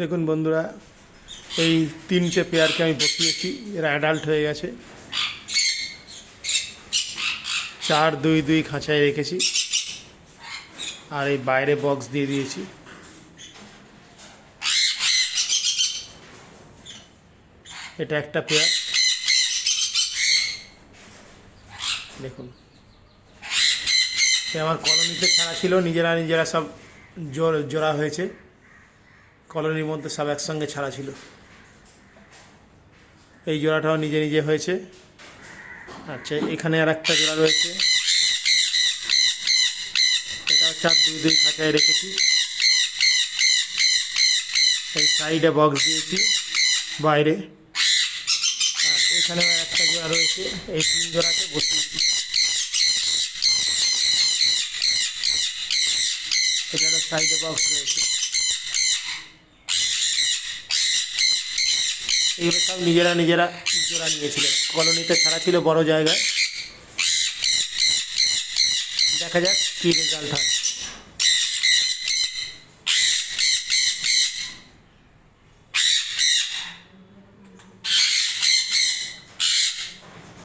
দেখুন বন্ধুরা, এই তিনটে পেয়ারকে আমি বসিয়েছি, এরা অ্যাডাল্ট হয়ে গেছে। 4-2-2 খাঁচায় রেখেছি, আর এই বাইরে বক্স দিয়ে দিয়েছি। এটা একটা পেয়ার, দেখুন। সে আমার কলোনিতে ছাড়া ছিল, নিজেরা সব জোড়া হয়েছে। কলোনির মধ্যে সব একসঙ্গে ছাড়া ছিল। এই জোড়াটাও নিজে নিজে হয়েছে। আচ্ছা, এখানে আর একটা জোড়া রয়েছে, এটাও 4-2-2 খাঁচায় রেখেছি। এই সাইডে বক্স দিয়েছি বাইরে, আর এখানেও আর একটা জোড়া রয়েছে। এই 3 জোড়াকে বসিয়েছি। এটারও সাইডে বক্স রয়েছে। এগুলো সব নিজেরা জোড়া নিয়েছিল, কলোনিতে ছাড়া ছিল বড় জায়গায়। দেখা যাক কী রেজাল্ট হয়।